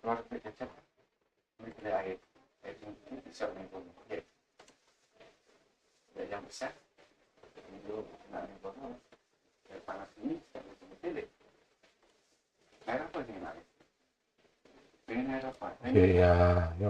keluar dari kaca, dari air yang besar nih bang, ya, yang besar, itu nggak nih bang, air panas ini tidak pilih, air apa nih air? Pengen air apa? Iya, ya.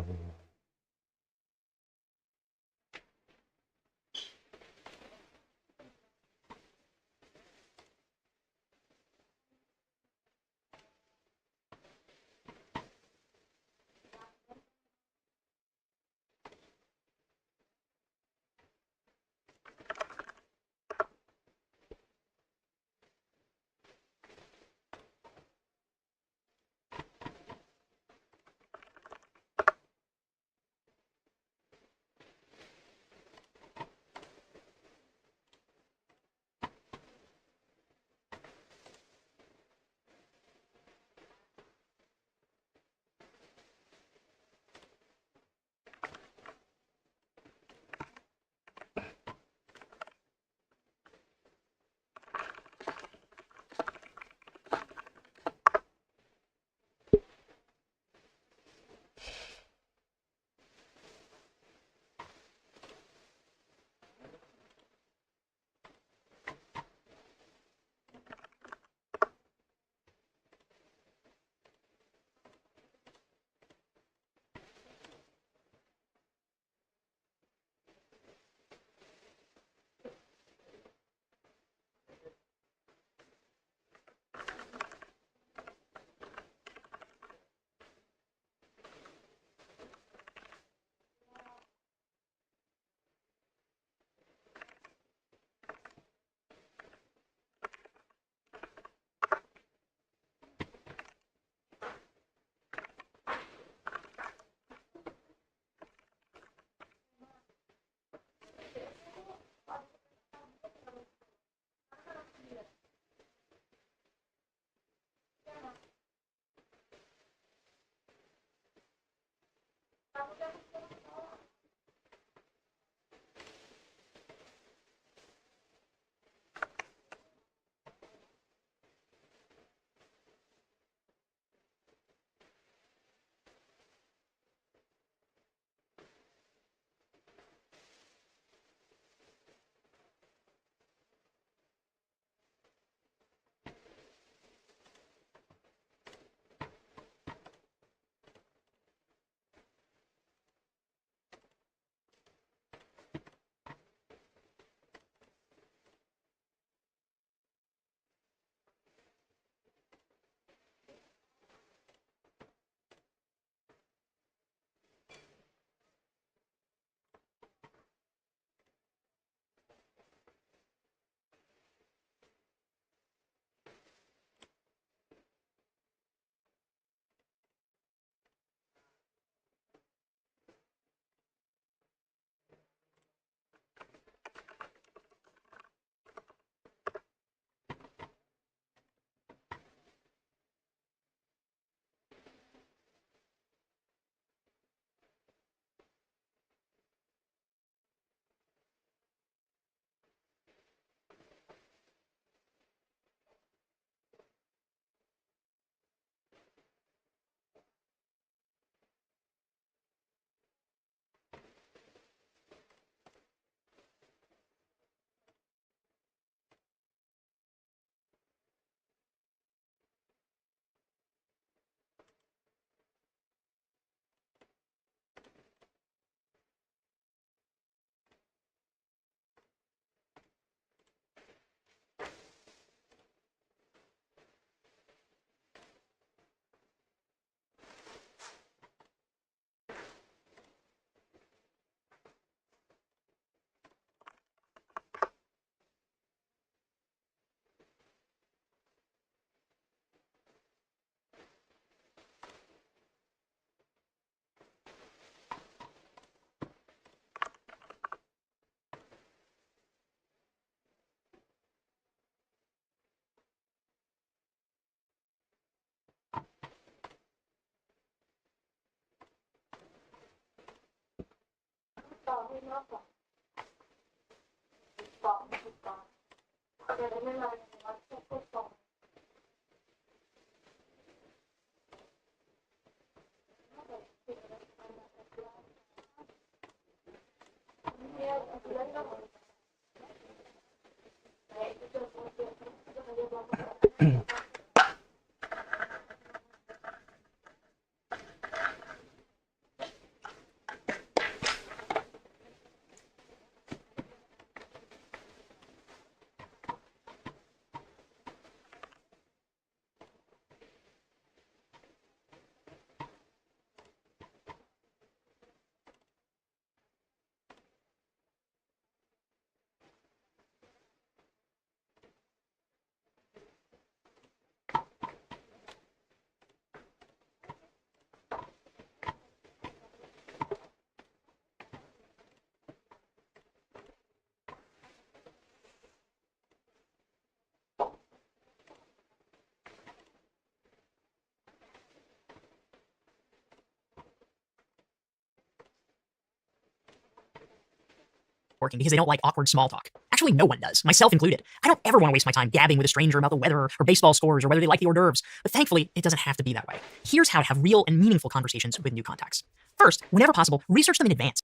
Working because they don't like awkward small talk. Actually, no one does, myself included. I don't ever want to waste my time gabbing with a stranger about the weather or baseball scores or whether they like the hors d'oeuvres, but thankfully, it doesn't have to be that way. Here's how to have real and meaningful conversations with new contacts. First, whenever possible, research them in advance.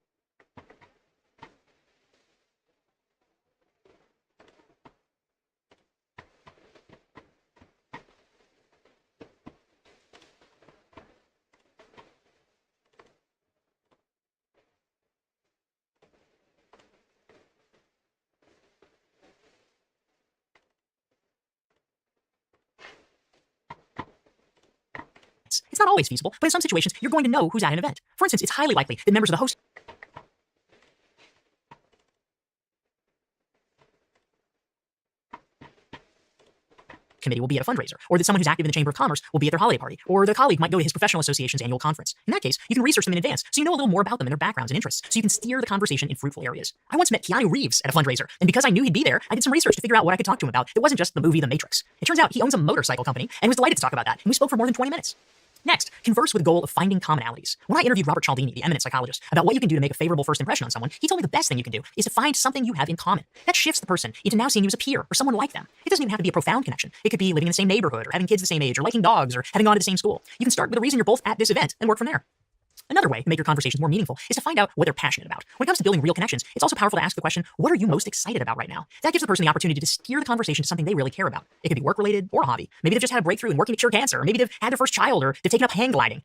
It's not always feasible, but in some situations, you're going to know who's at an event. For instance, it's highly likely that members of the host committee will be at a fundraiser, or that someone who's active in the Chamber of Commerce will be at their holiday party, or the colleague might go to his professional association's annual conference. In that case, you can research them in advance, so you know a little more about them and their backgrounds and interests, so you can steer the conversation in fruitful areas. I once met Keanu Reeves at a fundraiser, and because I knew he'd be there, I did some research to figure out what I could talk to him about. It wasn't just the movie The Matrix. It turns out he owns a motorcycle company and was delighted to talk about that, and we spoke for more than 20 minutes. Next, converse with the goal of finding commonalities. When I interviewed Robert Cialdini, the eminent psychologist, about what you can do to make a favorable first impression on someone, he told me the best thing you can do is to find something you have in common. That shifts the person into now seeing you as a peer or someone like them. It doesn't even have to be a profound connection. It could be living in the same neighborhood or having kids the same age or liking dogs or having gone to the same school. You can start with a reason you're both at this event and work from there. Another way to make your conversations more meaningful is to find out what they're passionate about. When it comes to building real connections, it's also powerful to ask the question, what are you most excited about right now? That gives the person the opportunity to steer the conversation to something they really care about. It could be work-related or a hobby. Maybe they've just had a breakthrough in working to cure cancer, or maybe they've had their first child, or they've taken up hang gliding.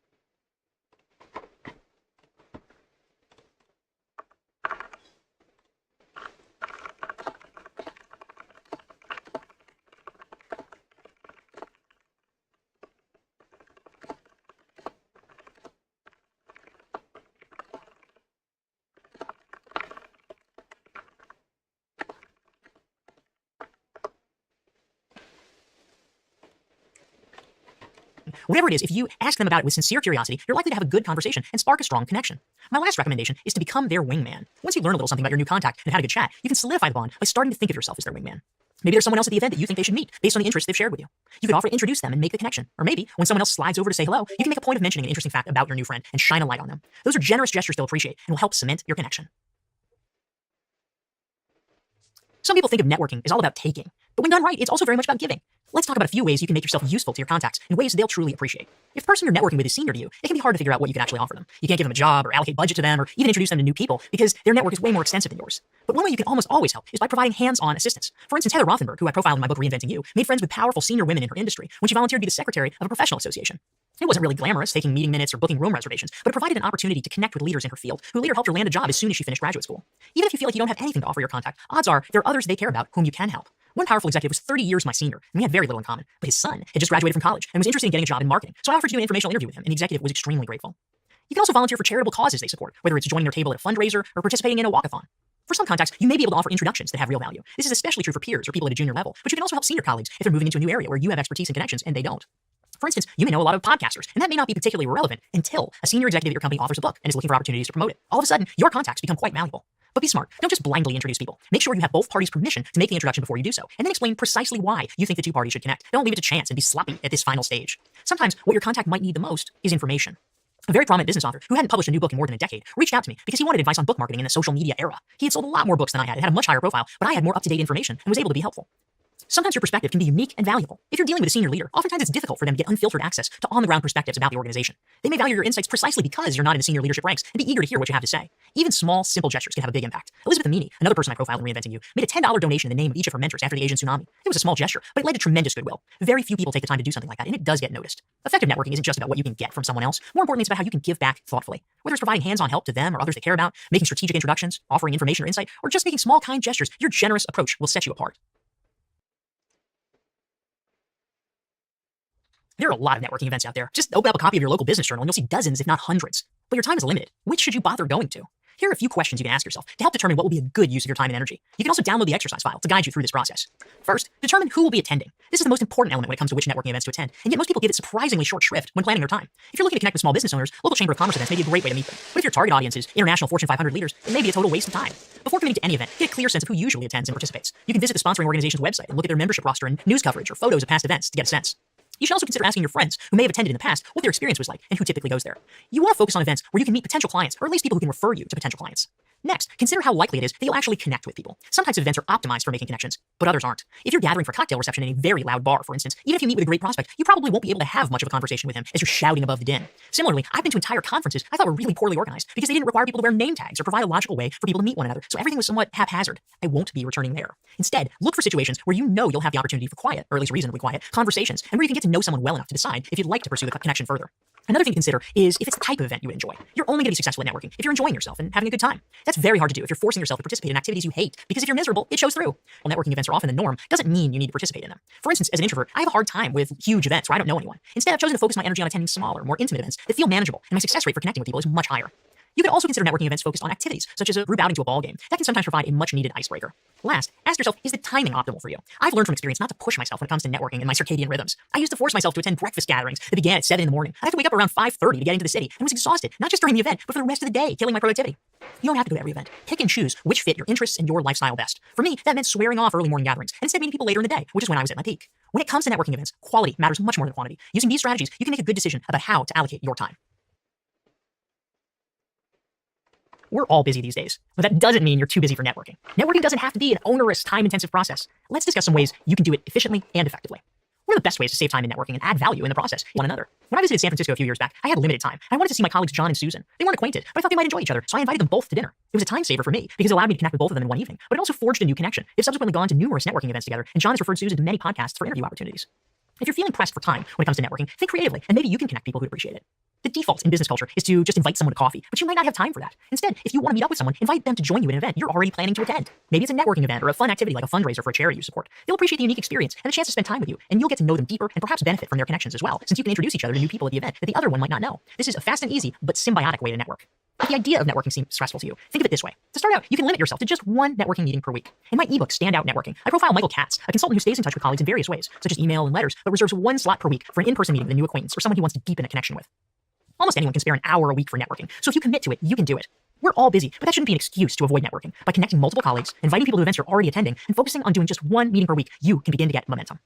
Whatever it is, if you ask them about it with sincere curiosity, you're likely to have a good conversation and spark a strong connection. My last recommendation is to become their wingman. Once you learn a little something about your new contact and had a good chat, you can solidify the bond by starting to think of yourself as their wingman. Maybe there's someone else at the event that you think they should meet based on the interests they've shared with you. You could offer to introduce them and make the connection. Or maybe when someone else slides over to say hello, you can make a point of mentioning an interesting fact about your new friend and shine a light on them. Those are generous gestures they'll appreciate and will help cement your connection. Some people think of networking as all about taking, but when done right, it's also very much about giving. Let's talk about a few ways you can make yourself useful to your contacts in ways they'll truly appreciate. If the person you're networking with is senior to you, it can be hard to figure out what you can actually offer them. You can't give them a job or allocate budget to them or even introduce them to new people because their network is way more extensive than yours. But one way you can almost always help is by providing hands-on assistance. For instance, Heather Rothenberg, who I profiled in my book Reinventing You, made friends with powerful senior women in her industry when she volunteered to be the secretary of a professional association. It wasn't really glamorous, taking meeting minutes or booking room reservations, but it provided an opportunity to connect with leaders in her field who later helped her land a job as soon as she finished graduate school. Even if you feel like you don't have anything to offer your contact, odds are there are others they care about whom you can help. One powerful executive was 30 years my senior, and we had very little in common, but his son had just graduated from college and was interested in getting a job in marketing, so I offered to do an informational interview with him, and the executive was extremely grateful. You can also volunteer for charitable causes they support, whether it's joining their table at a fundraiser or participating in a walkathon. For some contacts, you may be able to offer introductions that have real value. This is especially true for peers or people at a junior level, but you can also help senior colleagues if they're moving into a new area where you have expertise and connections and they don't. For instance, you may know a lot of podcasters, and that may not be particularly relevant until a senior executive at your company authors a book and is looking for opportunities to promote it. All of a sudden, your contacts become quite valuable. But be smart. Don't just blindly introduce people. Make sure you have both parties' permission to make the introduction before you do so, and then explain precisely why you think the two parties should connect. Don't leave it to chance and be sloppy at this final stage. Sometimes what your contact might need the most is information. A very prominent business author who hadn't published a new book in more than a decade reached out to me because he wanted advice on book marketing in the social media era. He had sold a lot more books than I had, had a much higher profile, but I had more up-to-date information and was able to be helpful. Sometimes your perspective can be unique and valuable. If you're dealing with a senior leader, oftentimes it's difficult for them to get unfiltered access to on-the-ground perspectives about the organization. They may value your insights precisely because you're not in the senior leadership ranks and be eager to hear what you have to say. Even small, simple gestures can have a big impact. Elizabeth Amini, another person I profiled in Reinventing You, made a $10 donation in the name of each of her mentors after the Asian tsunami. It was a small gesture, but it led to tremendous goodwill. Very few people take the time to do something like that, and it does get noticed. Effective networking isn't just about what you can get from someone else. More importantly, it's about how you can give back thoughtfully. Whether it's providing hands-on help to them or others they care about, making strategic introductions, offering information or insight, or just making small, kind gestures, your generous approach will set you apart. There are a lot of networking events out there. Just open up a copy of your local business journal and you'll see dozens, if not hundreds. But your time is limited. Which should you bother going to? Here are a few questions you can ask yourself to help determine what will be a good use of your time and energy. You can also download the exercise file to guide you through this process. First, determine who will be attending. This is the most important element when it comes to which networking events to attend, and yet most people give it surprisingly short shrift when planning their time. If you're looking to connect with small business owners, local chamber of commerce events may be a great way to meet them. But if your target audience is international Fortune 500 leaders, it may be a total waste of time. Before committing to any event, get a clear sense of who usually attends and participates. You can visit the sponsoring organization's website and look at their membership roster and news coverage or photos of past events to get a sense. You should also consider asking your friends who may have attended in the past what their experience was like and who typically goes there. You want to focus on events where you can meet potential clients, or at least people who can refer you to potential clients. Next, consider how likely it is that you'll actually connect with people. Some types of events are optimized for making connections, but others aren't. If you're gathering for a cocktail reception in a very loud bar, for instance, even if you meet with a great prospect, you probably won't be able to have much of a conversation with him as you're shouting above the din. Similarly, I've been to entire conferences I thought were really poorly organized because they didn't require people to wear name tags or provide a logical way for people to meet one another, so everything was somewhat haphazard. I won't be returning there. Instead, look for situations where you know you'll have the opportunity for quiet, or at least reasonably quiet, conversations, and where you can get to know someone well enough to decide if you'd like to pursue the connection further. Another thing to consider is if it's the type of event you would enjoy. You're only going to be successful at networking if you're enjoying yourself and having a good time. That's very hard to do if you're forcing yourself to participate in activities you hate, because if you're miserable, it shows through. While networking events are often the norm, doesn't mean you need to participate in them. For instance, as an introvert, I have a hard time with huge events where I don't know anyone. Instead, I've chosen to focus my energy on attending smaller, more intimate events that feel manageable, and my success rate for connecting with people is much higher. You can also consider networking events focused on activities, such as a group outing to a ball game. That can sometimes provide a much-needed icebreaker. Last, ask yourself, is the timing optimal for you? I've learned from experience not to push myself when it comes to networking and my circadian rhythms. I used to force myself to attend breakfast gatherings that began at 7 in the morning. I have to wake up around 5:30 to get into the city, and was exhausted, not just during the event, but for the rest of the day, killing my productivity. You don't have to go to every event. Pick and choose which fit your interests and your lifestyle best. For me, that meant swearing off early morning gatherings, and instead meeting people later in the day, which is when I was at my peak. When it comes to networking events, quality matters much more than quantity. Using these strategies, you can make a good decision about how to allocate your time. We're all busy these days, but that doesn't mean you're too busy for networking. Networking doesn't have to be an onerous, time-intensive process. Let's discuss some ways you can do it efficiently and effectively. One of the best ways to save time in networking and add value in the process is one another. When I visited San Francisco a few years back, I had limited time. I wanted to see my colleagues John and Susan. They weren't acquainted, but I thought they might enjoy each other, so I invited them both to dinner. It was a time saver for me because it allowed me to connect with both of them in one evening, but it also forged a new connection. They've subsequently gone to numerous networking events together, and John has referred Susan to many podcasts for interview opportunities. If you're feeling pressed for time when it comes to networking, think creatively, and maybe you can connect people who appreciate it. The default in business culture is to just invite someone to coffee, but you might not have time for that. Instead, if you want to meet up with someone, invite them to join you at an event you're already planning to attend. Maybe it's a networking event or a fun activity like a fundraiser for a charity you support. They'll appreciate the unique experience and the chance to spend time with you, and you'll get to know them deeper and perhaps benefit from their connections as well, since you can introduce each other to new people at the event that the other one might not know. This is a fast and easy, but symbiotic way to network. If the idea of networking seems stressful to you, think of it this way. To start out, you can limit yourself to just one networking meeting per week. In my ebook, Stand Out Networking, I profile Michael Katz, a consultant who stays in touch with colleagues in various ways, such as email and letters, but reserves one slot per week for an in-person meeting with a new acquaintance or someone he wants to deepen a connection with. Almost anyone can spare an hour a week for networking, so if you commit to it, you can do it. We're all busy, but that shouldn't be an excuse to avoid networking. By connecting multiple colleagues, inviting people to events you're already attending, and focusing on doing just one meeting per week, you can begin to get momentum.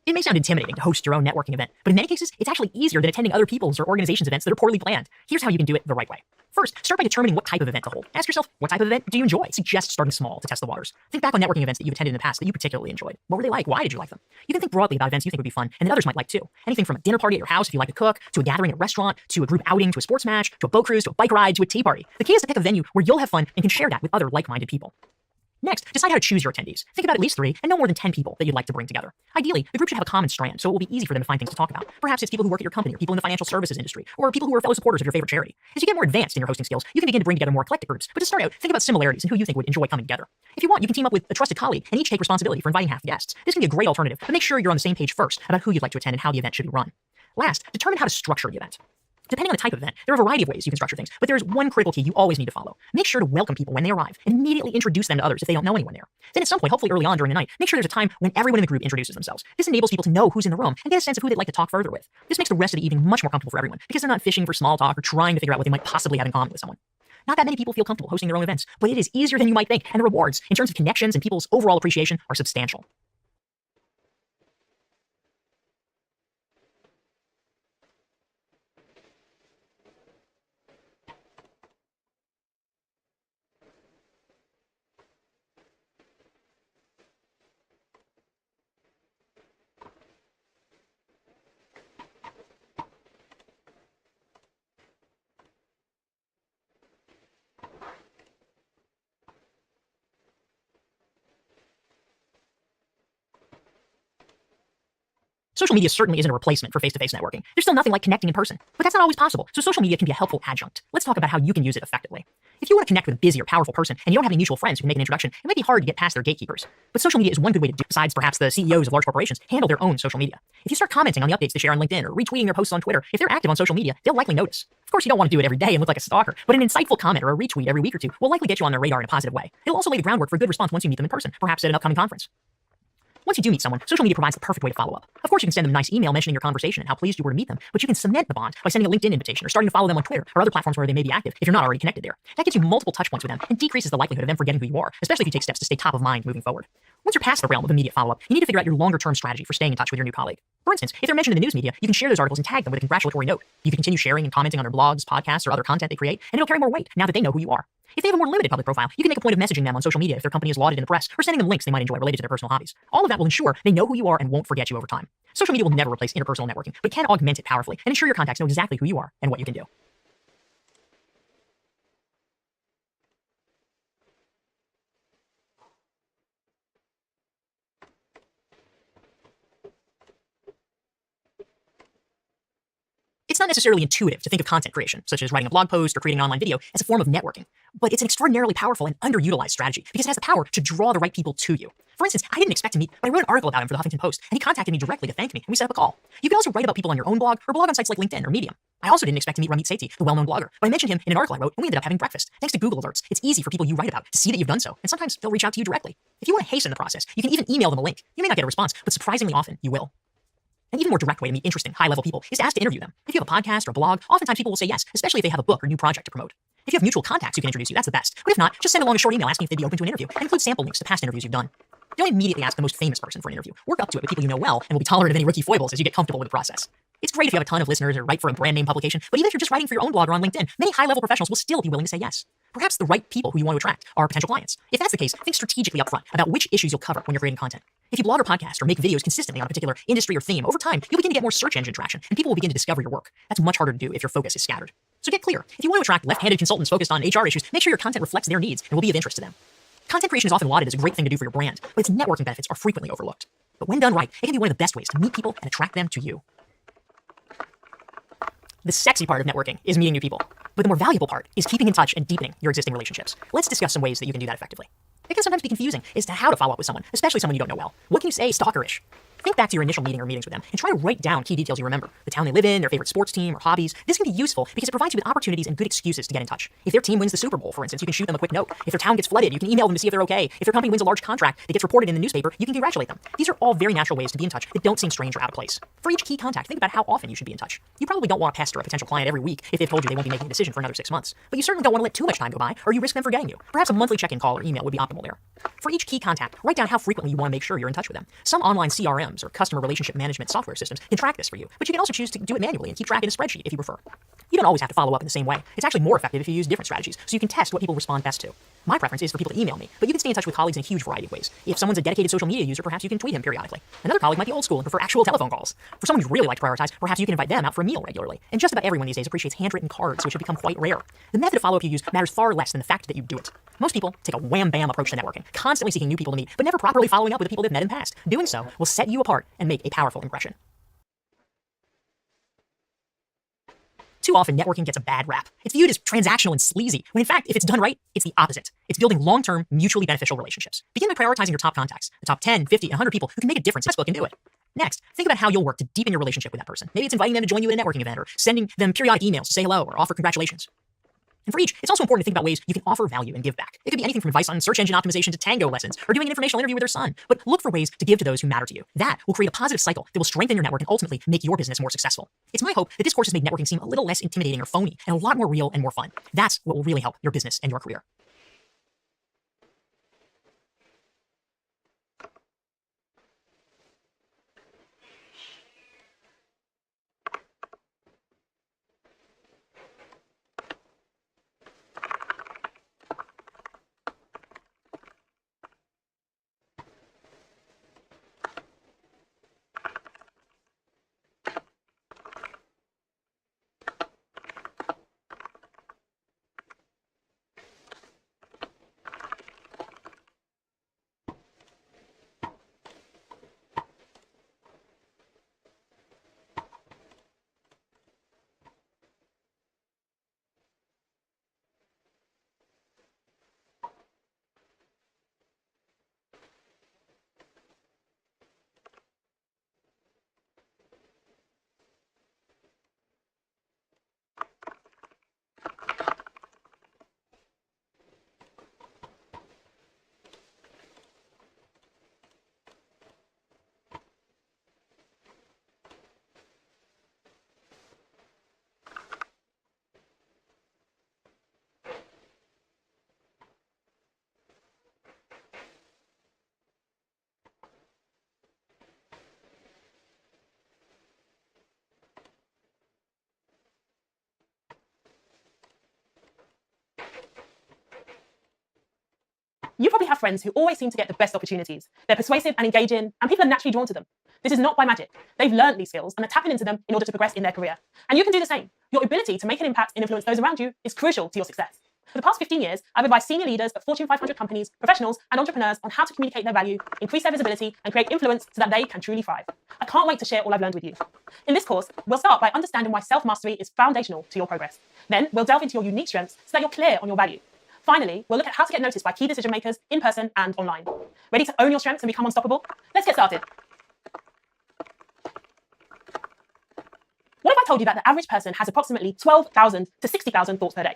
It may sound intimidating to host your own networking event, but in many cases, it's actually easier than attending other people's or organizations' events that are poorly planned. Here's how you can do it the right way. First, start by determining what type of event to hold. Ask yourself, what type of event do you enjoy? Suggest starting small to test the waters. Think back on networking events that you've attended in the past that you particularly enjoyed. What were they like? Why did you like them? You can think broadly about events you think would be fun and that others might like too. Anything from a dinner party at your house if you like to cook, to a gathering at a restaurant, to a group outing, to a sports match, to a boat cruise, to a bike ride, to a tea party. The key is to pick a venue where you'll have fun and can share that with other like-minded people. Next, decide how to choose your attendees. Think about at least 3 and no more than 10 people that you'd like to bring together. Ideally, the group should have a common strand, so it will be easy for them to find things to talk about. Perhaps it's people who work at your company or people in the financial services industry, or people who are fellow supporters of your favorite charity. As you get more advanced in your hosting skills, you can begin to bring together more eclectic groups. But to start out, think about similarities and who you think would enjoy coming together. If you want, you can team up with a trusted colleague and each take responsibility for inviting half the guests. This can be a great alternative, but make sure you're on the same page first about who you'd like to attend and how the event should be run. Last, determine how to structure the event. Depending on the type of event, there are a variety of ways you can structure things, but there is one critical key you always need to follow. Make sure to welcome people when they arrive and immediately introduce them to others if they don't know anyone there. Then at some point, hopefully early on during the night, make sure there's a time when everyone in the group introduces themselves. This enables people to know who's in the room and get a sense of who they'd like to talk further with. This makes the rest of the evening much more comfortable for everyone because they're not fishing for small talk or trying to figure out what they might possibly have in common with someone. Not that many people feel comfortable hosting their own events, but it is easier than you might think, and the rewards, in terms of connections and people's overall appreciation, are substantial. Social media certainly isn't a replacement for face-to-face networking. There's still nothing like connecting in person, but that's not always possible. So social media can be a helpful adjunct. Let's talk about how you can use it effectively. If you want to connect with a busy or powerful person and you don't have any mutual friends who can make an introduction, it might be hard to get past their gatekeepers. But social media is one good way to do, besides perhaps the CEOs of large corporations, handle their own social media. If you start commenting on the updates they share on LinkedIn or retweeting their posts on Twitter, if they're active on social media, they'll likely notice. Of course, you don't want to do it every day and look like a stalker, but an insightful comment or a retweet every week or two will likely get you on their radar in a positive way. It'll also lay the groundwork for a good response once you meet them in person, perhaps at an upcoming conference. Once you do meet someone, social media provides the perfect way to follow up. Of course, you can send them a nice email mentioning your conversation and how pleased you were to meet them, but you can cement the bond by sending a LinkedIn invitation or starting to follow them on Twitter or other platforms where they may be active if you're not already connected there. That gives you multiple touch points with them and decreases the likelihood of them forgetting who you are, especially if you take steps to stay top of mind moving forward. Once you're past the realm of immediate follow-up, you need to figure out your longer-term strategy for staying in touch with your new colleague. For instance, if they're mentioned in the news media, you can share those articles and tag them with a congratulatory note. You can continue sharing and commenting on their blogs, podcasts, or other content they create, and it'll carry more weight now that they know who you are. If they have a more limited public profile, you can make a point of messaging them on social media if their company is lauded in the press, or sending them links they might enjoy related to their personal hobbies. All of that will ensure they know who you are and won't forget you over time. Social media will never replace interpersonal networking, but it can augment it powerfully and ensure your contacts know exactly who you are and what you can do. It's not necessarily intuitive to think of content creation, such as writing a blog post or creating an online video, as a form of networking, but it's an extraordinarily powerful and underutilized strategy because it has the power to draw the right people to you. For instance, I didn't expect to meet, but I wrote an article about him for the Huffington Post, and he contacted me directly to thank me, and we set up a call. You can also write about people on your own blog or blog on sites like LinkedIn or Medium. I also didn't expect to meet Ramit Sethi, the well-known blogger, but I mentioned him in an article I wrote, and we ended up having breakfast. Thanks to Google Alerts, it's easy for people you write about to see that you've done so, and sometimes they'll reach out to you directly. If you want to hasten the process, you can even email them a link. You may not get a response, but surprisingly often you will. An even more direct way to meet interesting, high-level people is to ask to interview them. If you have a podcast or a blog, oftentimes people will say yes, especially if they have a book or new project to promote. If you have mutual contacts who can introduce you, that's the best. But if not, just send along a short email asking if they'd be open to an interview and include sample links to past interviews you've done. Don't immediately ask the most famous person for an interview. Work up to it with people you know well and will be tolerant of any rookie foibles as you get comfortable with the process. It's great if you have a ton of listeners or write for a brand name publication, but even if you're just writing for your own blog or on LinkedIn, many high-level professionals will still be willing to say yes. Perhaps the right people who you want to attract are potential clients. If that's the case, think strategically upfront about which issues you'll cover when you're creating content. If you blog or podcast or make videos consistently on a particular industry or theme, over time, you'll begin to get more search engine traction, and people will begin to discover your work. That's much harder to do if your focus is scattered. So get clear. If you want to attract left-handed consultants focused on HR issues, make sure your content reflects their needs and will be of interest to them. Content creation is often lauded as a great thing to do for your brand, but its networking benefits are frequently overlooked. But when done right, it can be one of the best ways to meet people and attract them to you. The sexy part of networking is meeting new people, but the more valuable part is keeping in touch and deepening your existing relationships. Let's discuss some ways that you can do that effectively. It can sometimes be confusing as to how to follow up with someone, especially someone you don't know well. What can you say stalkerish? Think back to your initial meeting or meetings with them and try to write down key details you remember. The town they live in, their favorite sports team, or hobbies. This can be useful because it provides you with opportunities and good excuses to get in touch. If their team wins the Super Bowl, for instance, you can shoot them a quick note. If their town gets flooded, you can email them to see if they're okay. If their company wins a large contract that gets reported in the newspaper, you can congratulate them. These are all very natural ways to be in touch that don't seem strange or out of place. For each key contact, think about how often you should be in touch. You probably don't want to pester a potential client every week if they've told you they won't be making a decision for another 6 months. But you certainly don't want to let too much time go by, or you risk them forgetting you. Perhaps a monthly check-in call or email would be optimal there. For each key contact, write down how frequently you want to make sure you're in touch with them. Some online CRMs or customer relationship management software systems can track this for you, but you can also choose to do it manually and keep track in a spreadsheet if you prefer. You don't always have to follow up in the same way. It's actually more effective if you use different strategies, so you can test what people respond best to. My preference is for people to email me, but you can stay in touch with colleagues in a huge variety of ways. If someone's a dedicated social media user, perhaps you can tweet him periodically. Another colleague might be old school and prefer actual telephone calls. For someone who's really like to prioritize, perhaps you can invite them out for a meal regularly. And just about everyone these days appreciates handwritten cards, which have become quite rare. The method of follow-up you use matters far less than the fact that you do it. Most people take a wham-bam approach to networking, constantly seeking new people to meet, but never properly following up with the people they've met in the past. Doing so will set you apart and make a powerful impression. Too often, networking gets a bad rap. It's viewed as transactional and sleazy, when in fact, if it's done right, it's the opposite. It's building long-term, mutually beneficial relationships. Begin by prioritizing your top contacts, the top 10, 50, and 100 people who can make a difference in Facebook and do it. Next, think about how you'll work to deepen your relationship with that person. Maybe it's inviting them to join you at a networking event or sending them periodic emails to say hello or offer congratulations. And for each, it's also important to think about ways you can offer value and give back. It could be anything from advice on search engine optimization to tango lessons or doing an informational interview with their son. But look for ways to give to those who matter to you. That will create a positive cycle that will strengthen your network and ultimately make your business more successful. It's my hope that this course has made networking seem a little less intimidating or phony and a lot more real and more fun. That's what will really help your business and your career. You probably have friends who always seem to get the best opportunities. They're persuasive and engaging, and people are naturally drawn to them. This is not by magic. They've learned these skills and are tapping into them in order to progress in their career. And you can do the same. Your ability to make an impact and influence those around you is crucial to your success. For the past 15 years, I've advised senior leaders at Fortune 500 companies, professionals, and entrepreneurs on how to communicate their value, increase their visibility, and create influence so that they can truly thrive. I can't wait to share all I've learned with you. In this course, we'll start by understanding why self-mastery is foundational to your progress. Then, we'll delve into your unique strengths so that you're clear on your value. Finally, we'll look at how to get noticed by key decision makers in person and online. Ready to own your strengths and become unstoppable? Let's get started. What if I told you that the average person has approximately 12,000 to 60,000 thoughts per day?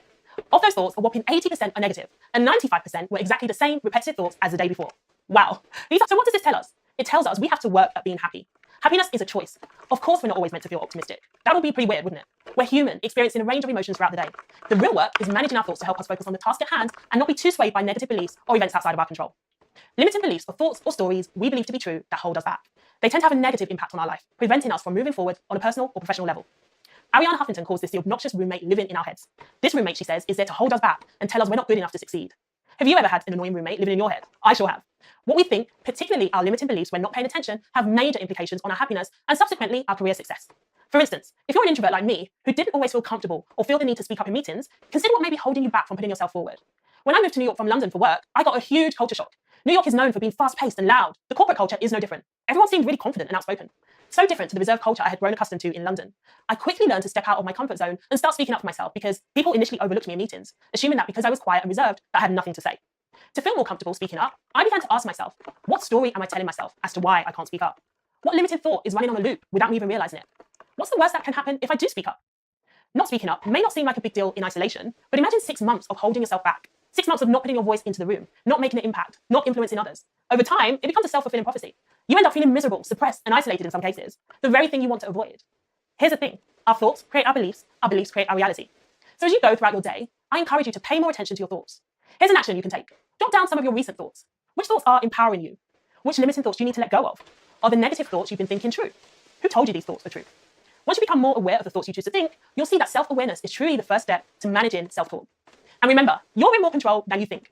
Of those thoughts, a whopping 80% are negative, and 95% were exactly the same repetitive thoughts as the day before. Wow. So what does this tell us? It tells us we have to work at being happy. Happiness is a choice. Of course, we're not always meant to feel optimistic. That would be pretty weird, wouldn't it? We're human, experiencing a range of emotions throughout the day. The real work is managing our thoughts to help us focus on the task at hand and not be too swayed by negative beliefs or events outside of our control. Limiting beliefs or thoughts or stories we believe to be true that hold us back. They tend to have a negative impact on our life, preventing us from moving forward on a personal or professional level. Ariana Huffington calls this the obnoxious roommate living in our heads. This roommate, she says, is there to hold us back and tell us we're not good enough to succeed. Have you ever had an annoying roommate living in your head? I sure have. What we think, particularly our limiting beliefs when not paying attention, have major implications on our happiness and subsequently our career success. For instance, if you're an introvert like me, who didn't always feel comfortable or feel the need to speak up in meetings, consider what may be holding you back from putting yourself forward. When I moved to New York from London for work, I got a huge culture shock. New York is known for being fast-paced and loud. The corporate culture is no different. Everyone seemed really confident and outspoken. So different to the reserved culture I had grown accustomed to in London. I quickly learned to step out of my comfort zone and start speaking up for myself because people initially overlooked me in meetings, assuming that because I was quiet and reserved, that I had nothing to say. To feel more comfortable speaking up, I began to ask myself, what story am I telling myself as to why I can't speak up? What limited thought is running on a loop without me even realizing it? What's the worst that can happen if I do speak up? Not speaking up may not seem like a big deal in isolation, but imagine 6 months of holding yourself back. 6 months of not putting your voice into the room, not making an impact, not influencing others. Over time, it becomes a self-fulfilling prophecy. You end up feeling miserable, suppressed, and isolated in some cases, the very thing you want to avoid. Here's the thing. Our thoughts create our beliefs create our reality. So as you go throughout your day, I encourage you to pay more attention to your thoughts. Here's an action you can take. Jot down some of your recent thoughts. Which thoughts are empowering you? Which limiting thoughts do you need to let go of? Are the negative thoughts you've been thinking true? Who told you these thoughts were true? Once you become more aware of the thoughts you choose to think, you'll see that self-awareness is truly the first step to managing self-talk. And remember, you're in more control than you think.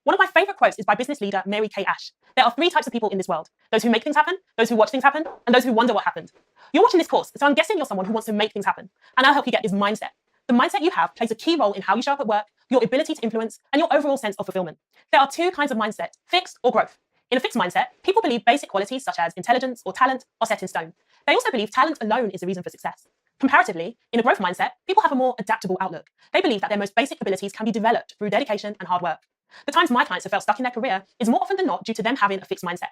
One of my favorite quotes is by business leader Mary Kay Ash. There are 3 types of people in this world: those who make things happen, those who watch things happen, and those who wonder what happened. You're watching this course, so I'm guessing you're someone who wants to make things happen. And I'll help you get this mindset. The mindset you have plays a key role in how you show up at work, your ability to influence, and your overall sense of fulfillment. There are 2 kinds of mindset: fixed or growth. In a fixed mindset, people believe basic qualities such as intelligence or talent are set in stone. They also believe talent alone is the reason for success. Comparatively, in a growth mindset, people have a more adaptable outlook. They believe that their most basic abilities can be developed through dedication and hard work. The times my clients have felt stuck in their career is more often than not due to them having a fixed mindset.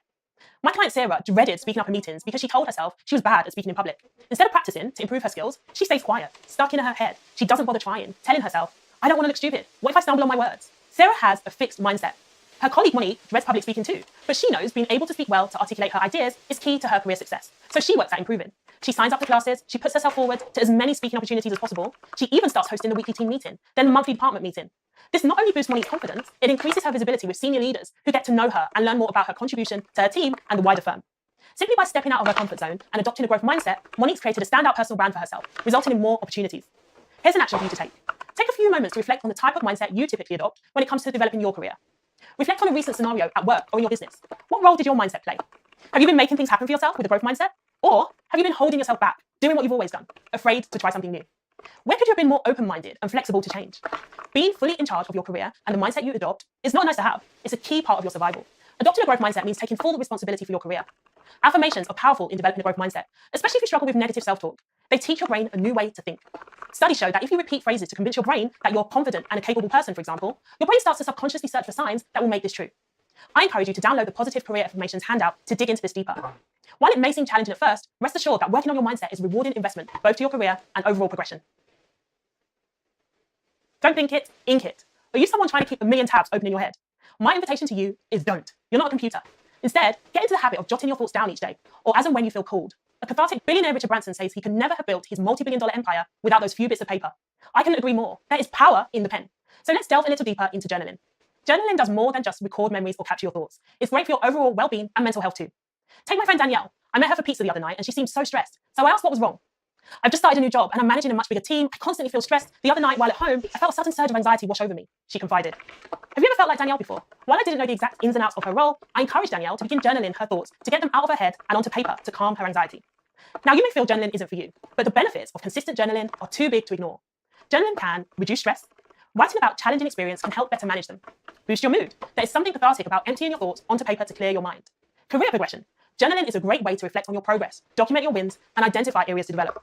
My client Sarah dreaded speaking up in meetings because she told herself she was bad at speaking in public. Instead of practicing to improve her skills, she stays quiet, stuck in her head. She doesn't bother trying, telling herself, I don't want to look stupid. What if I stumble on my words? Sarah has a fixed mindset. Her colleague Monique dreads public speaking too, but she knows being able to speak well to articulate her ideas is key to her career success. So she works at improving. She signs up for classes, she puts herself forward to as many speaking opportunities as possible. She even starts hosting the weekly team meeting, then the monthly department meeting. This not only boosts Monique's confidence, it increases her visibility with senior leaders who get to know her and learn more about her contribution to her team and the wider firm. Simply by stepping out of her comfort zone and adopting a growth mindset, Monique's created a standout personal brand for herself, resulting in more opportunities. Here's an action for you to take. Take a few moments to reflect on the type of mindset you typically adopt when it comes to developing your career. Reflect on a recent scenario at work or in your business. What role did your mindset play? Have you been making things happen for yourself with a growth mindset? Or have you been holding yourself back, doing what you've always done, afraid to try something new? Where could you have been more open-minded and flexible to change? Being fully in charge of your career and the mindset you adopt is not nice to have. It's a key part of your survival. Adopting a growth mindset means taking full responsibility for your career. Affirmations are powerful in developing a growth mindset, especially if you struggle with negative self-talk. They teach your brain a new way to think. Studies show that if you repeat phrases to convince your brain that you're a confident and a capable person, for example, your brain starts to subconsciously search for signs that will make this true. I encourage you to download the Positive Career Affirmations handout to dig into this deeper. While it may seem challenging at first, rest assured that working on your mindset is a rewarding investment both to your career and overall progression. Don't think it, ink it. Are you someone trying to keep a million tabs open in your head? My invitation to you is don't. You're not a computer. Instead, get into the habit of jotting your thoughts down each day, or as and when you feel called. A cathartic billionaire Richard Branson says he could never have built his multi-billion-dollar empire without those few bits of paper. I couldn't agree more. There is power in the pen. So let's delve a little deeper into journaling. Journaling does more than just record memories or capture your thoughts. It's great for your overall well-being and mental health too. Take my friend Danielle. I met her for pizza the other night and she seemed so stressed. So I asked what was wrong. I've just started a new job and I'm managing a much bigger team. I constantly feel stressed. The other night while at home, I felt a sudden surge of anxiety wash over me, she confided. Have you ever felt like Danielle before? While I didn't know the exact ins and outs of her role, I encouraged Danielle to begin journaling her thoughts to get them out of her head and onto paper to calm her anxiety. Now, you may feel journaling isn't for you, but the benefits of consistent journaling are too big to ignore. Journaling can reduce stress. Writing about challenging experience can help better manage them. Boost your mood. There is something cathartic about emptying your thoughts onto paper to clear your mind. Career progression. Journaling is a great way to reflect on your progress, document your wins, and identify areas to develop.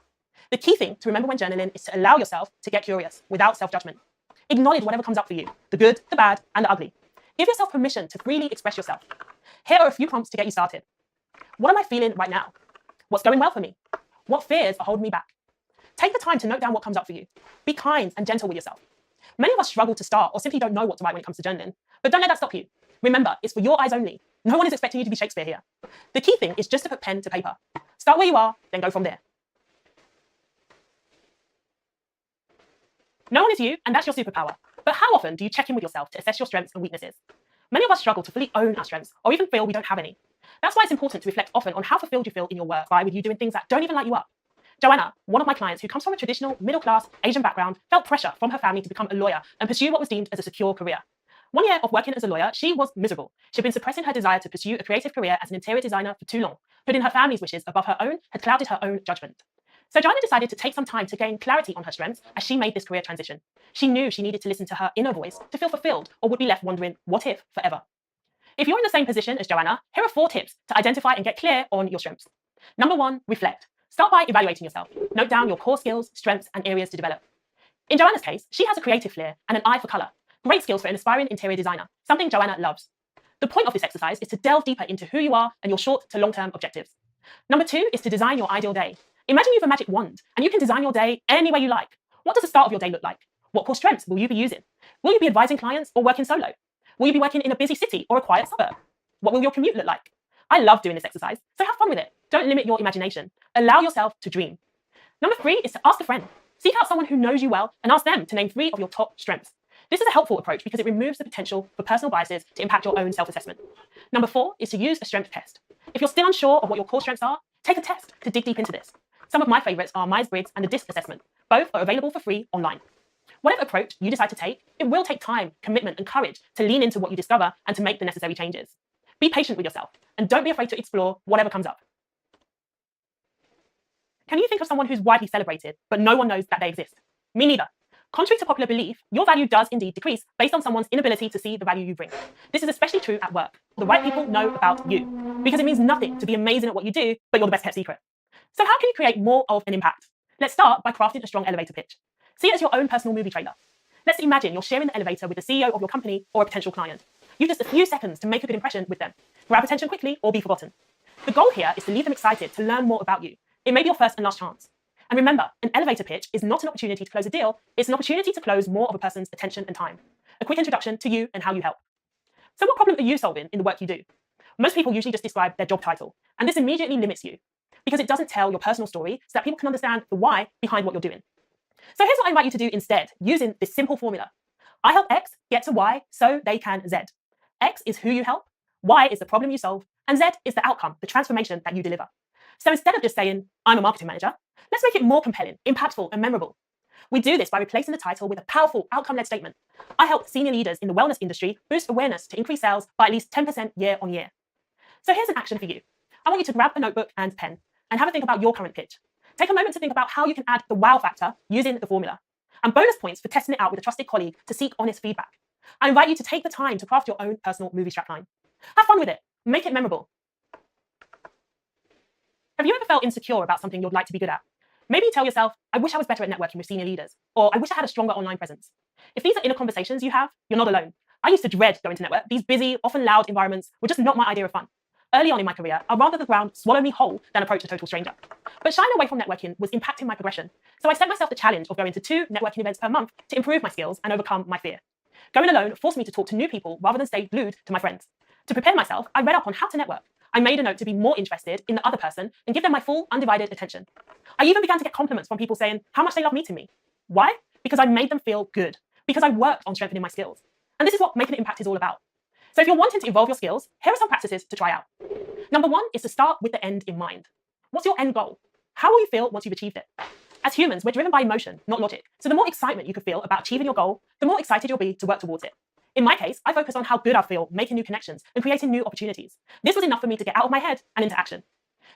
The key thing to remember when journaling is to allow yourself to get curious without self-judgment. Acknowledge whatever comes up for you, the good, the bad, and the ugly. Give yourself permission to freely express yourself. Here are a few prompts to get you started. What am I feeling right now? What's going well for me? What fears are holding me back? Take the time to note down what comes up for you. Be kind and gentle with yourself. Many of us struggle to start or simply don't know what to write when it comes to journaling, but don't let that stop you. Remember, it's for your eyes only. No one is expecting you to be Shakespeare here. The key thing is just to put pen to paper. Start where you are, then go from there. No one is you, and that's your superpower. But how often do you check in with yourself to assess your strengths and weaknesses? Many of us struggle to fully own our strengths, or even feel we don't have any. That's why it's important to reflect often on how fulfilled you feel in your work by with you doing things that don't even light you up. Joanna, one of my clients who comes from a traditional middle-class Asian background, felt pressure from her family to become a lawyer and pursue what was deemed as a secure career. 1 year of working as a lawyer, she was miserable. She'd been suppressing her desire to pursue a creative career as an interior designer for too long. Putting her family's wishes above her own had clouded her own judgment. So Joanna decided to take some time to gain clarity on her strengths as she made this career transition. She knew she needed to listen to her inner voice to feel fulfilled, or would be left wondering, what if, forever? If you're in the same position as Joanna, here are 4 tips to identify and get clear on your strengths. Number 1, reflect. Start by evaluating yourself. Note down your core skills, strengths, and areas to develop. In Joanna's case, she has a creative flair and an eye for colour. Great skills for an aspiring interior designer, something Joanna loves. The point of this exercise is to delve deeper into who you are and your short to long-term objectives. Number 2 is to design your ideal day. Imagine you have a magic wand and you can design your day any way you like. What does the start of your day look like? What core strengths will you be using? Will you be advising clients or working solo? Will you be working in a busy city or a quiet suburb? What will your commute look like? I love doing this exercise, so have fun with it. Don't limit your imagination. Allow yourself to dream. Number 3 is to ask a friend. Seek out someone who knows you well and ask them to name 3 of your top strengths. This is a helpful approach because it removes the potential for personal biases to impact your own self-assessment. Number 4 is to use a strength test. If you're still unsure of what your core strengths are, take a test to dig deep into this. Some of my favourites are Myers-Briggs and the DISC assessment. Both are available for free online. Whatever approach you decide to take, it will take time, commitment, and courage to lean into what you discover and to make the necessary changes. Be patient with yourself and don't be afraid to explore whatever comes up. Can you think of someone who's widely celebrated, but no one knows that they exist? Me neither. Contrary to popular belief, your value does indeed decrease based on someone's inability to see the value you bring. This is especially true at work. The right people know about you, because it means nothing to be amazing at what you do, but you're the best kept secret. So how can you create more of an impact? Let's start by crafting a strong elevator pitch. See it as your own personal movie trailer. Let's imagine you're sharing the elevator with the CEO of your company or a potential client. You've just a few seconds to make a good impression with them. Grab attention quickly or be forgotten. The goal here is to leave them excited to learn more about you. It may be your first and last chance. And remember, an elevator pitch is not an opportunity to close a deal, it's an opportunity to close more of a person's attention and time. A quick introduction to you and how you help. So what problem are you solving in the work you do? Most people usually just describe their job title, and this immediately limits you because it doesn't tell your personal story so that people can understand the why behind what you're doing. So here's what I invite you to do instead, using this simple formula. I help X get to Y so they can Z. X is who you help, Y is the problem you solve, and Z is the outcome, the transformation that you deliver. So instead of just saying, I'm a marketing manager, let's make it more compelling, impactful, and memorable. We do this by replacing the title with a powerful outcome-led statement. I help senior leaders in the wellness industry boost awareness to increase sales by at least 10% year on year. So here's an action for you. I want you to grab a notebook and pen and have a think about your current pitch. Take a moment to think about how you can add the wow factor using the formula, and bonus points for testing it out with a trusted colleague to seek honest feedback. I invite you to take the time to craft your own personal movie strapline. Have fun with it. Make it memorable. Have you ever felt insecure about something you'd like to be good at? Maybe you tell yourself, I wish I was better at networking with senior leaders, or I wish I had a stronger online presence. If these are inner conversations you have, you're not alone. I used to dread going to network. These busy, often loud environments were just not my idea of fun. Early on in my career, I'd rather the ground swallow me whole than approach a total stranger. But shying away from networking was impacting my progression, so I set myself the challenge of going to 2 networking events per month to improve my skills and overcome my fear. Going alone forced me to talk to new people rather than stay glued to my friends. To prepare myself, I read up on how to network. I made a note to be more interested in the other person and give them my full, undivided attention. I even began to get compliments from people saying how much they love meeting me. Why? Because I made them feel good. Because I worked on strengthening my skills. And this is what making an impact is all about. So if you're wanting to evolve your skills, here are some practices to try out. Number 1 is to start with the end in mind. What's your end goal? How will you feel once you've achieved it? As humans, we're driven by emotion, not logic. So the more excitement you could feel about achieving your goal, the more excited you'll be to work towards it. In my case, I focus on how good I feel making new connections and creating new opportunities. This was enough for me to get out of my head and into action.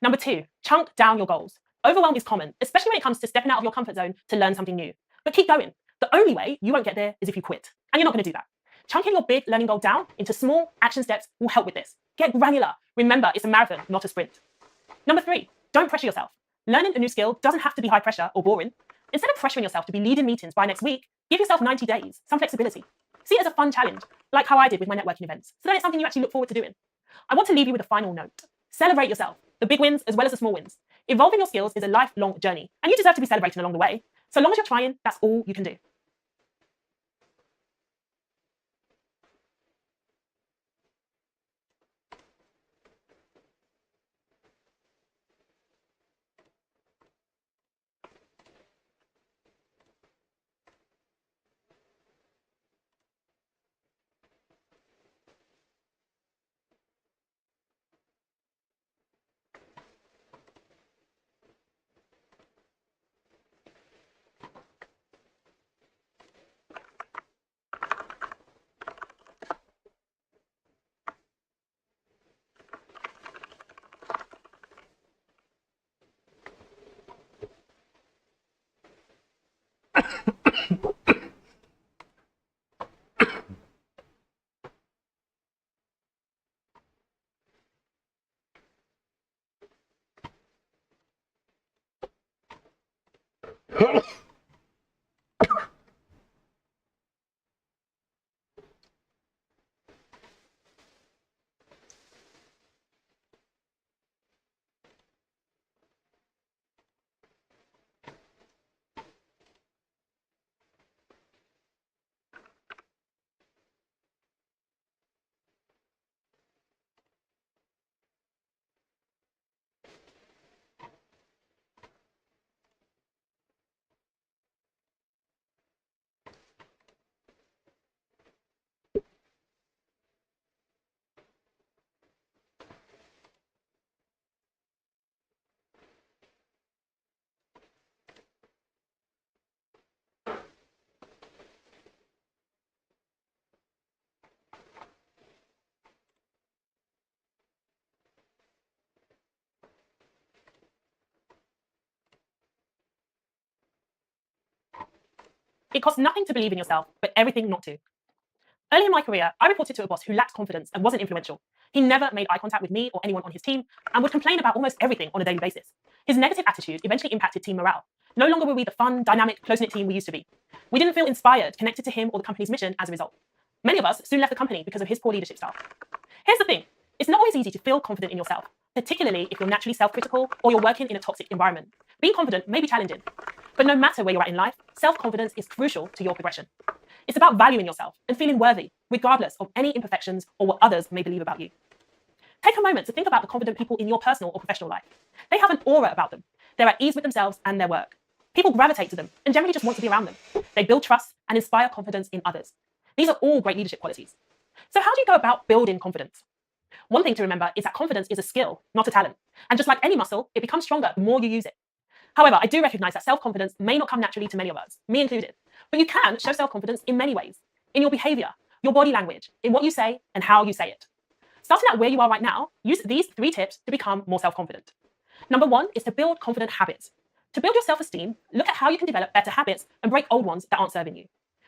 Number 2, chunk down your goals. Overwhelm is common, especially when it comes to stepping out of your comfort zone to learn something new. But keep going. The only way you won't get there is if you quit. And you're not going to do that. Chunking your big learning goal down into small action steps will help with this. Get granular. Remember, it's a marathon, not a sprint. Number 3, don't pressure yourself. Learning a new skill doesn't have to be high pressure or boring. Instead of pressuring yourself to be leading meetings by next week, give yourself 90 days, some flexibility. See it as a fun challenge, like how I did with my networking events, so that it's something you actually look forward to doing. I want to leave you with a final note. Celebrate yourself, the big wins as well as the small wins. Evolving your skills is a lifelong journey, and you deserve to be celebrated along the way. So long as you're trying, that's all you can do. It costs nothing to believe in yourself, but everything not to. Early in my career, I reported to a boss who lacked confidence and wasn't influential. He never made eye contact with me or anyone on his team and would complain about almost everything on a daily basis. His negative attitude eventually impacted team morale. No longer were we the fun, dynamic, close-knit team we used to be. We didn't feel inspired, connected to him or the company's mission as a result. Many of us soon left the company because of his poor leadership style. Here's the thing. It's not always easy to feel confident in yourself, particularly if you're naturally self-critical or you're working in a toxic environment. Being confident may be challenging, but no matter where you're at in life, self-confidence is crucial to your progression. It's about valuing yourself and feeling worthy, regardless of any imperfections or what others may believe about you. Take a moment to think about the confident people in your personal or professional life. They have an aura about them. They're at ease with themselves and their work. People gravitate to them and generally just want to be around them. They build trust and inspire confidence in others. These are all great leadership qualities. So how do you go about building confidence? One thing to remember is that confidence is a skill, not a talent. And just like any muscle, it becomes stronger the more you use it. However, I do recognize that self-confidence may not come naturally to many of us, me included. But you can show self-confidence in many ways. In your behavior, your body language, in what you say and how you say it. Starting at where you are right now, use these 3 tips to become more self-confident. Number 1 is to build confident habits. To build your self-esteem, look at how you can develop better habits and break old ones that aren't serving you.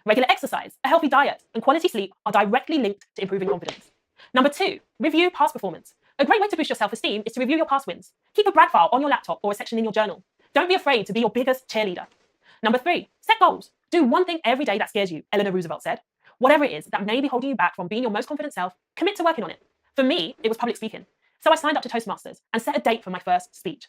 Regular exercise, a healthy diet, and quality sleep are directly linked to improving confidence. Number 2, review past performance. A great way to boost your self-esteem is to review your past wins. Keep a brag file on your laptop or a section in your journal. Don't be afraid to be your biggest cheerleader. Number 3, set goals. Do one thing every day that scares you, Eleanor Roosevelt said. Whatever it is that may be holding you back from being your most confident self, commit to working on it. For me, it was public speaking. So I signed up to Toastmasters and set a date for my first speech.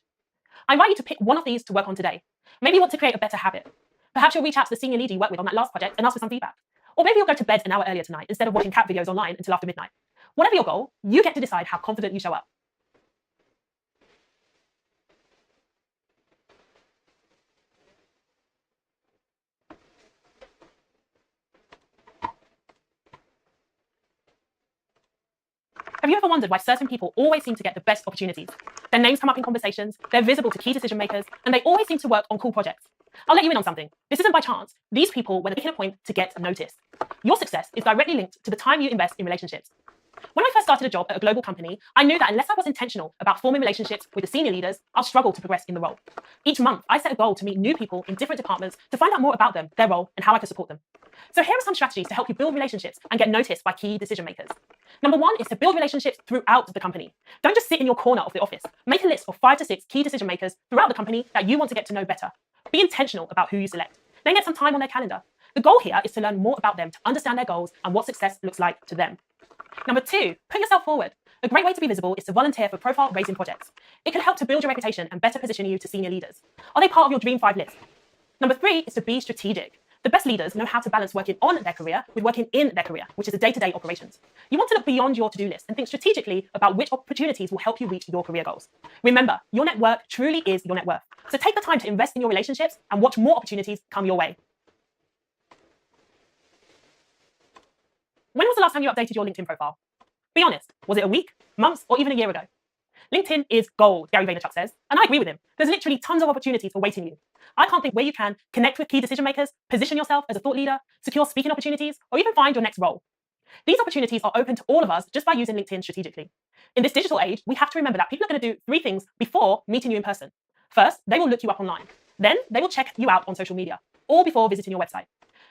I invite you to pick one of these to work on today. Maybe you want to create a better habit. Perhaps you'll reach out to the senior leader you worked with on that last project and ask for some feedback. Or maybe you'll go to bed an hour earlier tonight instead of watching cat videos online until after midnight. Whatever your goal, you get to decide how confident you show up. Have you ever wondered why certain people always seem to get the best opportunities? Their names come up in conversations, they're visible to key decision makers, and they always seem to work on cool projects. I'll let you in on something. This isn't by chance. These people were making a point to get noticed. Your success is directly linked to the time you invest in relationships. When I first started a job at a global company, I knew that unless I was intentional about forming relationships with the senior leaders, I'll struggle to progress in the role. Each month, I set a goal to meet new people in different departments to find out more about them, their role, and how I could support them. So here are some strategies to help you build relationships and get noticed by key decision makers. Number one is to build relationships throughout the company. Don't just sit in your corner of the office. Make a list of 5 to 6 key decision makers throughout the company that you want to get to know better. Be intentional about who you select. Then get some time on their calendar. The goal here is to learn more about them to understand their goals and what success looks like to them. Number 2, put yourself forward. A great way to be visible is to volunteer for profile-raising projects. It can help to build your reputation and better position you to senior leaders. Are they part of your Dream 5 list? Number 3 is to be strategic. The best leaders know how to balance working on their career with working in their career, which is the day-to-day operations. You want to look beyond your to-do list and think strategically about which opportunities will help you reach your career goals. Remember, your network truly is your net worth. So take the time to invest in your relationships and watch more opportunities come your way. When was the last time you updated your LinkedIn profile? Be honest, was it a week, months, or even a year ago? LinkedIn is gold, Gary Vaynerchuk says, and I agree with him. There's literally tons of opportunities awaiting you. I can't think where you can connect with key decision makers, position yourself as a thought leader, secure speaking opportunities, or even find your next role. These opportunities are open to all of us just by using LinkedIn strategically. In this digital age, we have to remember that people are going to do 3 things before meeting you in person. First, they will look you up online. Then, they will check you out on social media, all before visiting your website.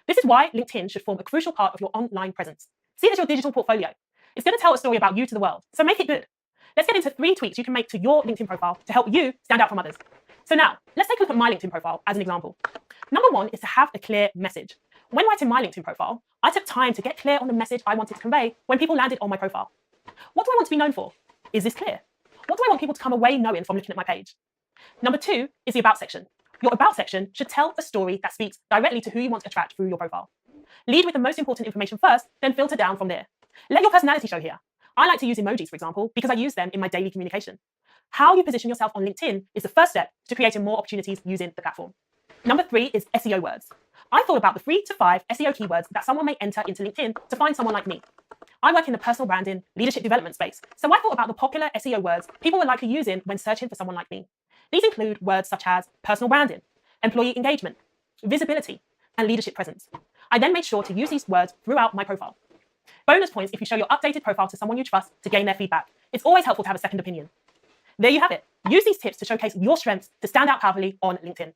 This is why LinkedIn should form a crucial part of your online presence. See it as your digital portfolio. It's going to tell a story about you to the world, so make it good. Let's get into 3 tweaks you can make to your LinkedIn profile to help you stand out from others. So now, let's take a look at my LinkedIn profile as an example. Number 1 is to have a clear message. When writing my LinkedIn profile, I took time to get clear on the message I wanted to convey when people landed on my profile. What do I want to be known for? Is this clear? What do I want people to come away knowing from looking at my page? Number 2 is the About section. Your About section should tell a story that speaks directly to who you want to attract through your profile. Lead with the most important information first, then filter down from there. Let your personality show here. I like to use emojis, for example, because I use them in my daily communication. How you position yourself on LinkedIn is the first step to creating more opportunities using the platform. Number 3 is SEO words. I thought about the 3 to 5 SEO keywords that someone may enter into LinkedIn to find someone like me. I work in the personal branding, leadership development space, so I thought about the popular SEO words people were likely using when searching for someone like me. These include words such as personal branding, employee engagement, visibility, and leadership presence. I then made sure to use these words throughout my profile. Bonus points if you show your updated profile to someone you trust to gain their feedback. It's always helpful to have a second opinion. There you have it. Use these tips to showcase your strengths to stand out powerfully on LinkedIn.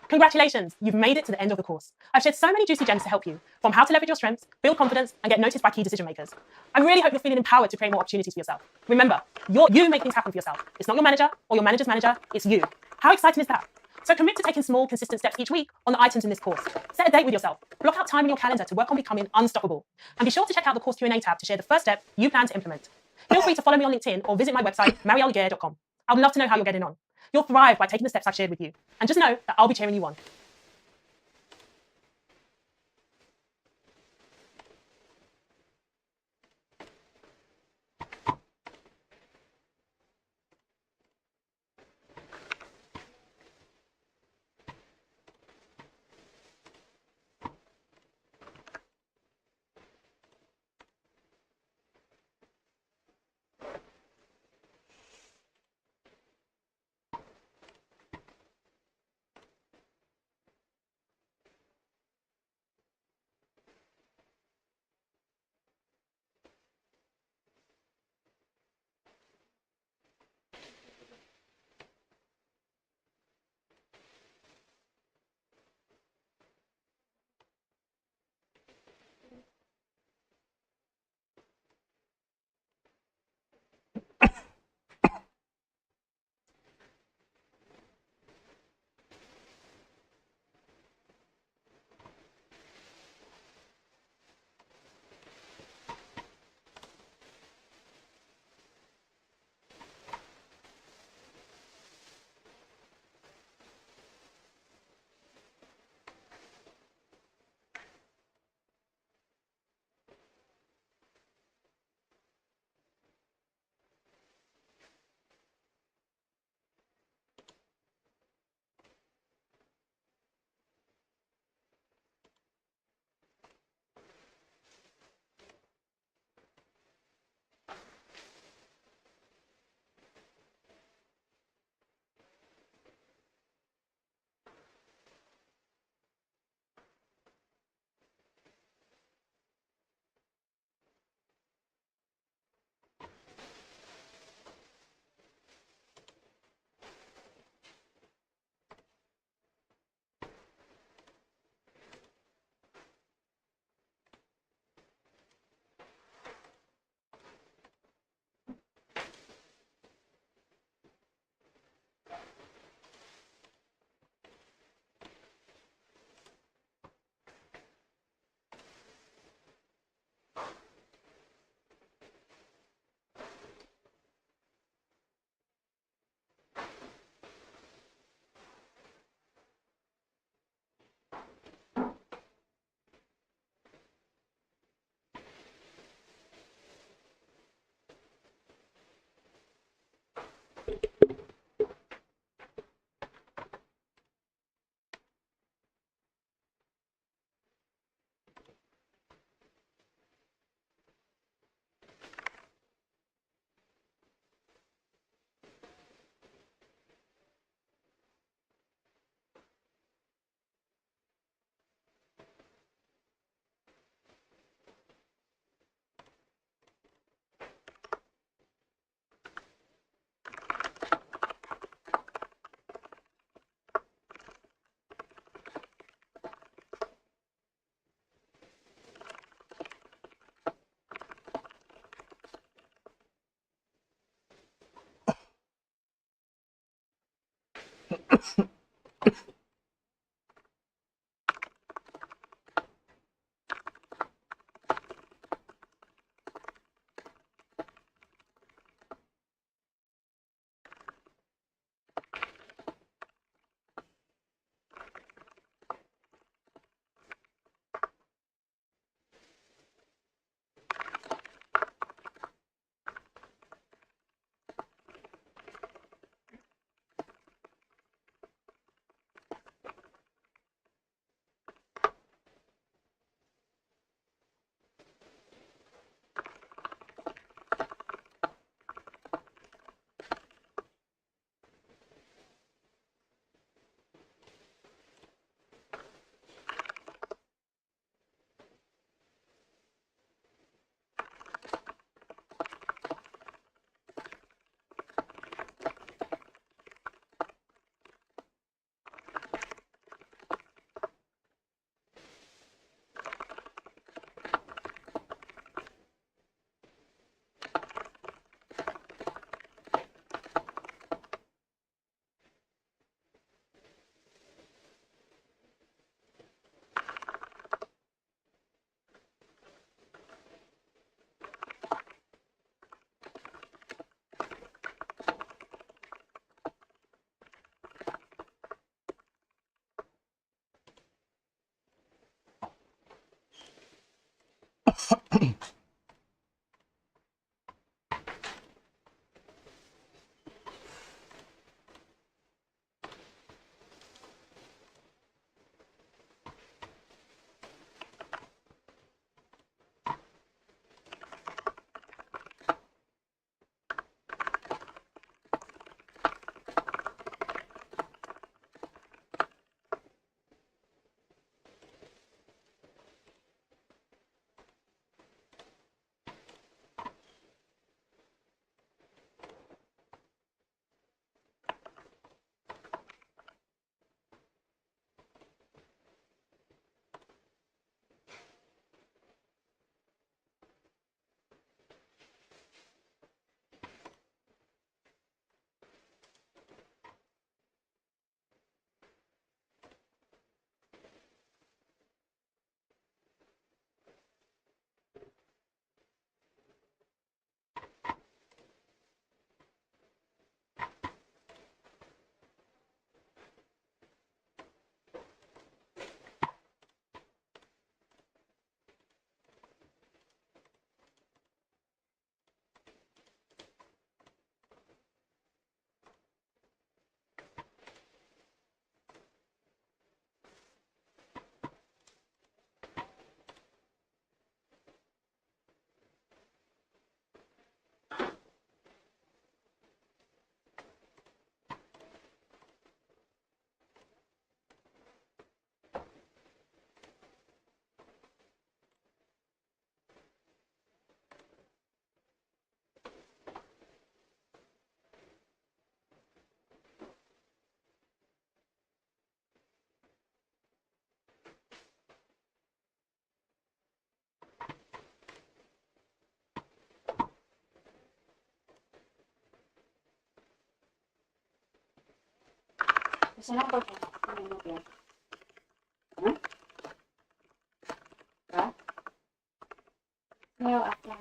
Congratulations, you've made it to the end of the course. I've shared so many juicy gems to help you, from how to leverage your strengths, build confidence, and get noticed by key decision makers. I really hope you're feeling empowered to create more opportunities for yourself. Remember, you make things happen for yourself. It's not your manager or your manager's manager, it's you. How exciting is that? So commit to taking small, consistent steps each week on the items in this course. Set a date with yourself. Block out time in your calendar to work on becoming unstoppable. And be sure to check out the course Q&A tab to share the first step you plan to implement. Feel free to follow me on LinkedIn or visit my website, marialeguerre.com. I would love to know how you're getting on. You'll thrive by taking the steps I've shared with you. And just know that I'll be cheering you on. Pesen apa tuh? Minum ya. Hah? Hah? Ayo apa?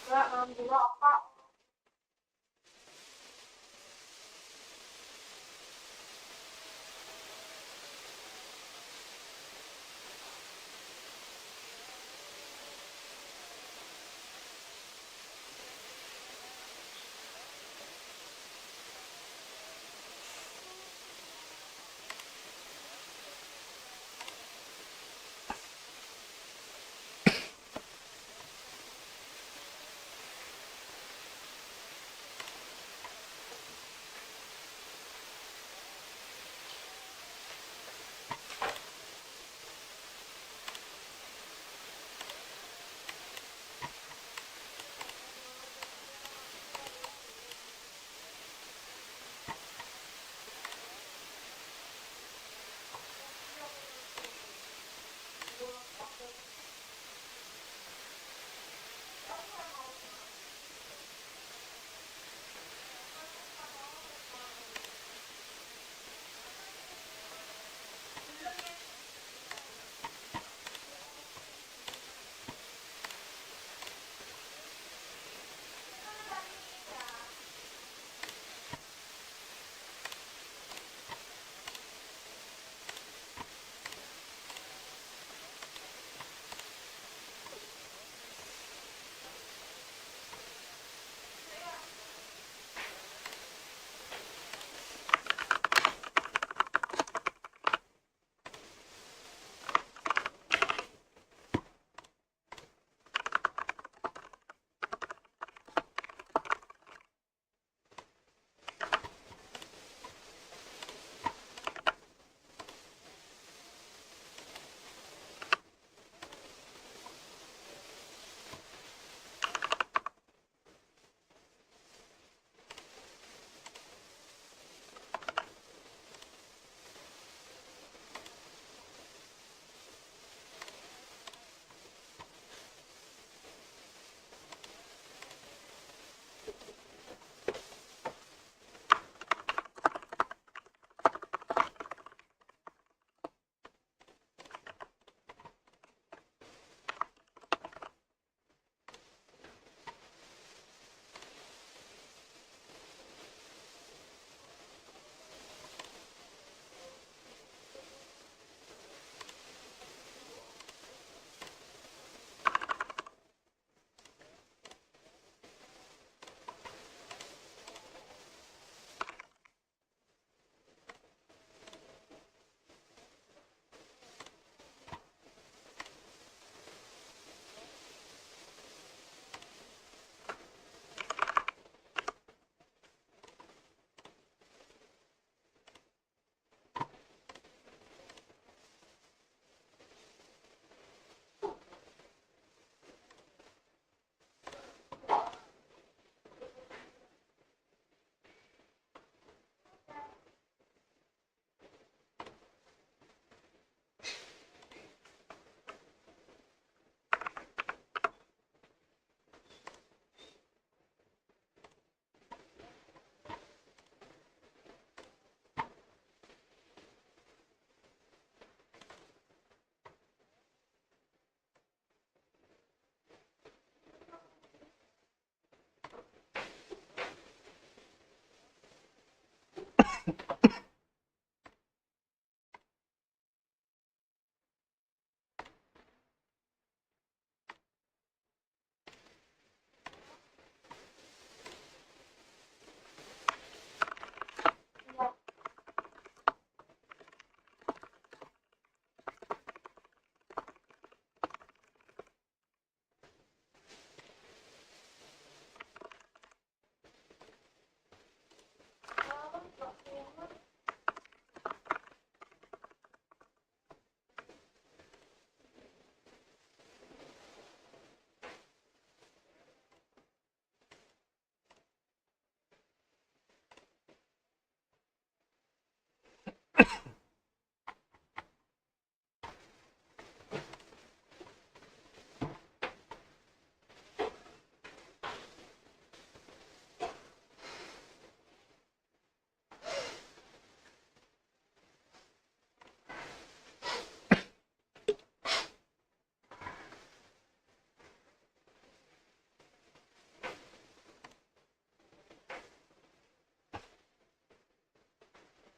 Enggak, belum.